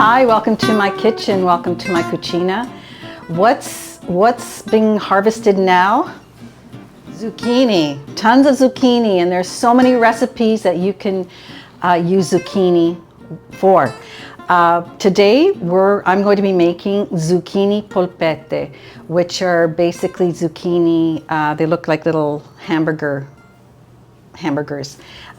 Hi, welcome to my kitchen. Welcome to my cucina. What's being harvested now? Zucchini, tons of zucchini, and there's so many recipes that you can use zucchini for. Today I'm going to be making zucchini polpette, which are basically zucchini. They look like little hamburgers,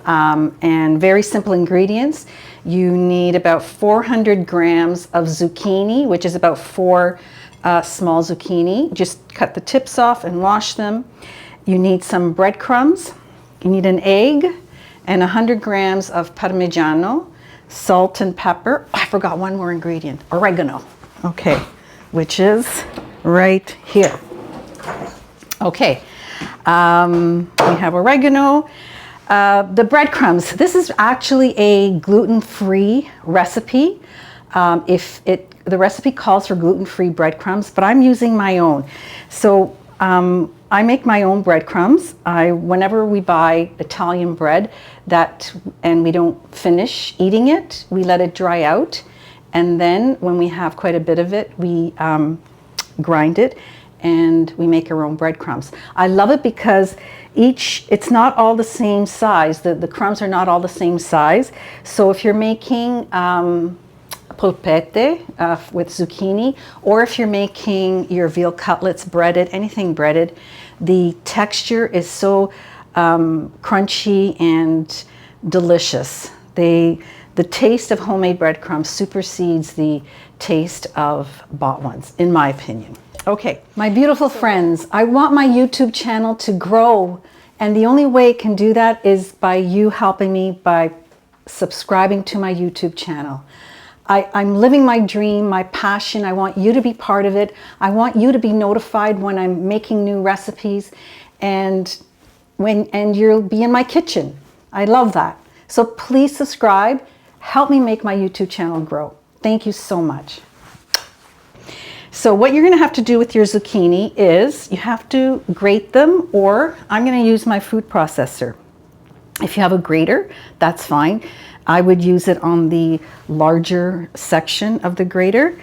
and very simple ingredients. You need about 400 grams of zucchini, which is about 4 small zucchini. Just cut the tips off and wash them. You need some breadcrumbs. You need an egg and 100 grams of parmigiano, salt and pepper. Oh, I forgot one more ingredient, oregano. Okay, which is right here. Okay, we have oregano. The breadcrumbs, this is actually a gluten-free recipe. The recipe calls for gluten-free breadcrumbs, but I'm using my own. So I make my own breadcrumbs. Whenever we buy Italian bread and we don't finish eating it, we let it dry out. And then when we have quite a bit of it, we grind it and we make our own breadcrumbs. I love it because it's not all the same size. The crumbs are not all the same size. So if you're making polpette with zucchini, or if you're making your veal cutlets breaded, anything breaded, the texture is so crunchy and delicious. The taste of homemade breadcrumbs supersedes the taste of bought ones, in my opinion. Okay, my beautiful friends, I want my YouTube channel to grow, and the only way it can do that is by you helping me by subscribing to my YouTube channel. I'm living my dream, my passion. I want you to be part of it. I want you to be notified when I'm making new recipes, and you'll be in my kitchen. I love that. So please subscribe. Help me make my YouTube channel grow. Thank you so much. So what you're going to have to do with your zucchini is you have to grate them, or I'm going to use my food processor. If you have a grater, that's fine. I would use it on the larger section of the grater.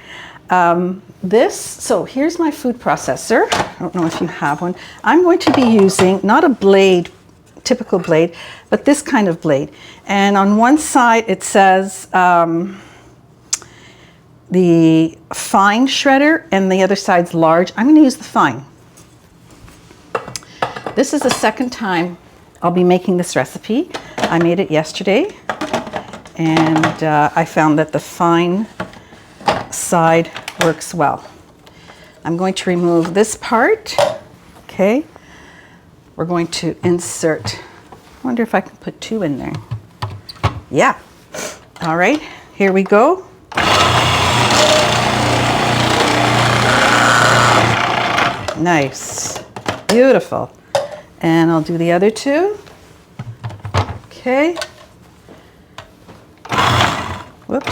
So here's my food processor. I don't know if you have one. I'm going to be using not a blade, typical blade, but this kind of blade. And on one side it says the fine shredder, and the other side's large. I'm going to use the fine. This is the second time I'll be making this recipe. I made it yesterday, and I found that the fine side works well. I'm going to remove this part. Okay, we're going to insert, I wonder if I can put 2 in there. Yeah, all right, here we go. Nice, beautiful. And I'll do the other 2. Okay. Whoops.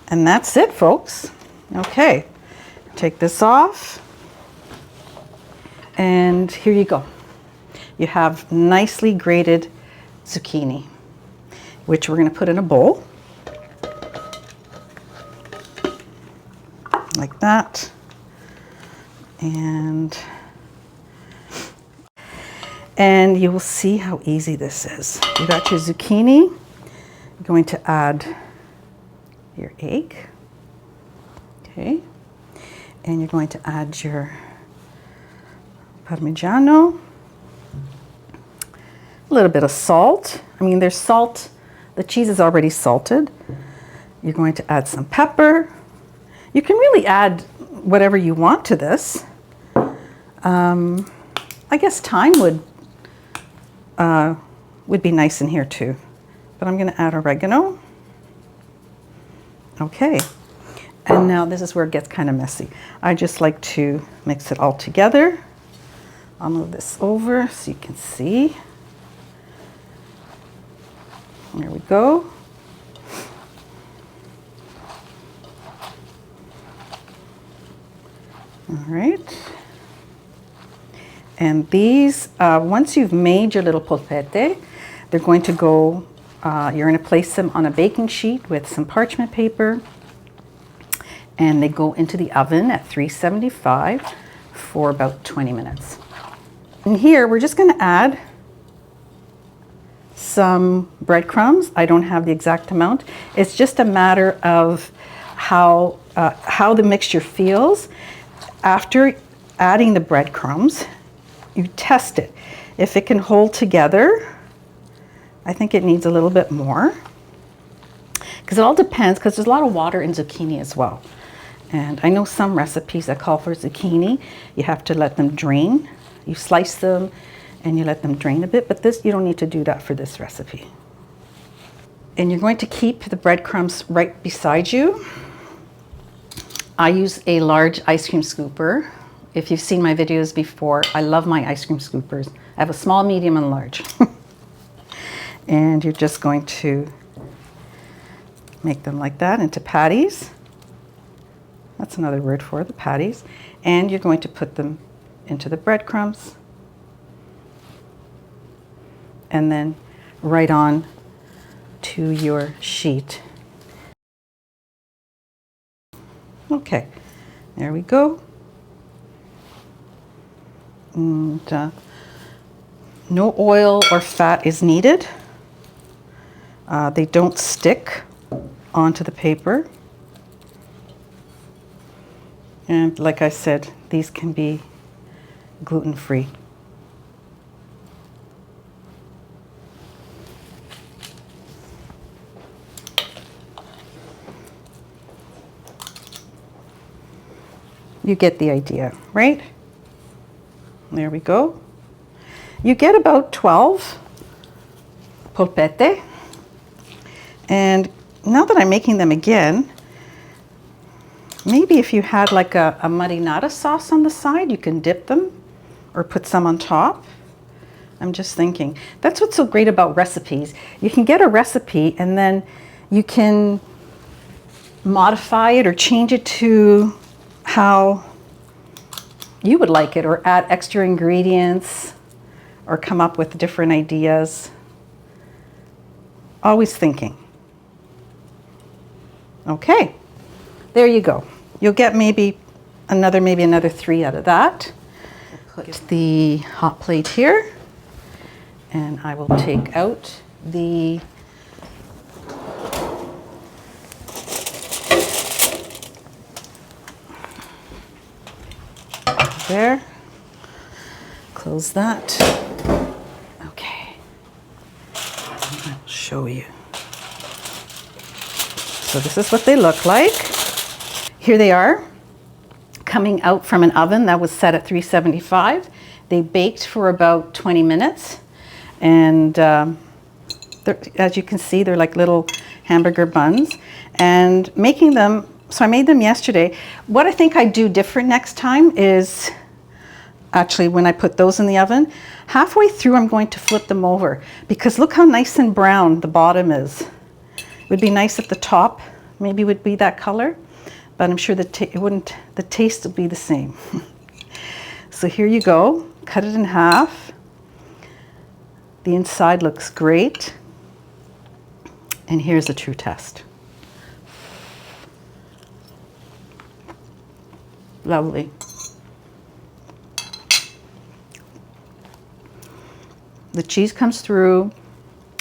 And that's it, folks. Okay. Take this off. And here you go. You have nicely grated zucchini, which we're going to put in a bowl. Like that. And you will see how easy this is. You got your zucchini. You're going to add your egg. Okay. And you're going to add your parmigiano. A little bit of salt. I mean, there's salt. The cheese is already salted. You're going to add some pepper. You can really add whatever you want to this. I guess thyme would be nice in here too. But I'm going to add oregano. Okay. And now this is where it gets kind of messy. I just like to mix it all together. I'll move this over so you can see. There we go. All right. And these, once you've made your little polpette, They're going to go, you're going to place them on a baking sheet with some parchment paper, and they go into the oven at 375 for about 20 minutes. And here we're just going to add some breadcrumbs. I don't have the exact amount. It's just a matter of how the mixture feels. After adding the breadcrumbs, you test it. If it can hold together, I think it needs a little bit more, because it all depends, because there's a lot of water in zucchini as well. And I know some recipes that call for zucchini, you have to let them drain. You slice them and you let them drain a bit, but this, you don't need to do that for this recipe. And you're going to keep the breadcrumbs right beside you. I use a large ice cream scooper. If you've seen my videos before, I love my ice cream scoopers. I have a small, medium, and large. And you're just going to make them like that into patties. That's another word for the patties. And you're going to put them into the breadcrumbs. And then right on to your sheet. Okay, there we go. And no oil or fat is needed. They don't stick onto the paper. And like I said, these can be gluten-free. You get the idea, right? There we go. You get about 12 polpette. And now that I'm making them again, maybe if you had like a marinara sauce on the side, you can dip them or put some on top. I'm just thinking. That's what's so great about recipes. You can get a recipe and then you can modify it or change it to how you would like it, or add extra ingredients, or come up with different ideas. Always thinking. Okay, there you go. You'll get maybe another 3 out of that. I'll put the hot plate here, and I will take out the there. Close that. Okay. I'll show you. So this is what they look like. Here they are, coming out from an oven that was set at 375. They baked for about 20 minutes. And as you can see, they're like little hamburger buns. And making them, so I made them yesterday. What I think I'd do different next time is, actually when I put those in the oven, halfway through I'm going to flip them over, because look how nice and brown the bottom is. It would be nice if the top maybe would be that color, but I'm sure the taste would be the same. So here you go, cut it in half. The inside looks great. And here's a true test. Lovely. The cheese comes through.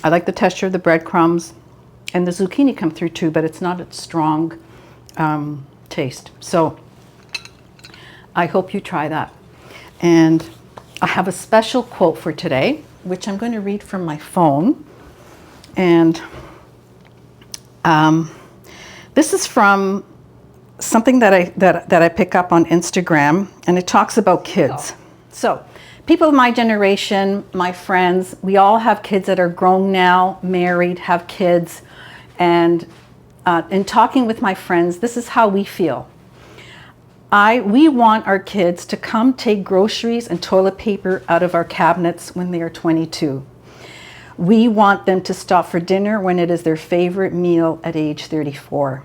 I like the texture of the breadcrumbs, and the zucchini come through too, but it's not a strong taste. So I hope you try that. And I have a special quote for today, which I'm going to read from my phone. And this is from something that I pick up on Instagram, and it talks about kids. So people of my generation, my friends, we all have kids that are grown now, married, have kids. And in talking with my friends, this is how we feel. We want our kids to come take groceries and toilet paper out of our cabinets when they are 22. We want them to stop for dinner when it is their favorite meal at age 34.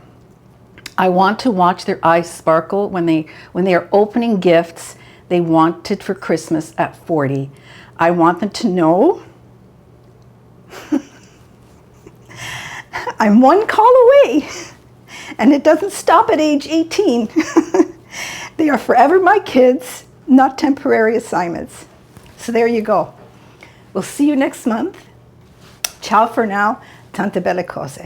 I want to watch their eyes sparkle when they are opening gifts they wanted for Christmas at 40. I want them to know I'm one call away, and it doesn't stop at age 18. They are forever my kids, not temporary assignments. So there you go. We'll see you next month. Ciao for now. Tante belle cose.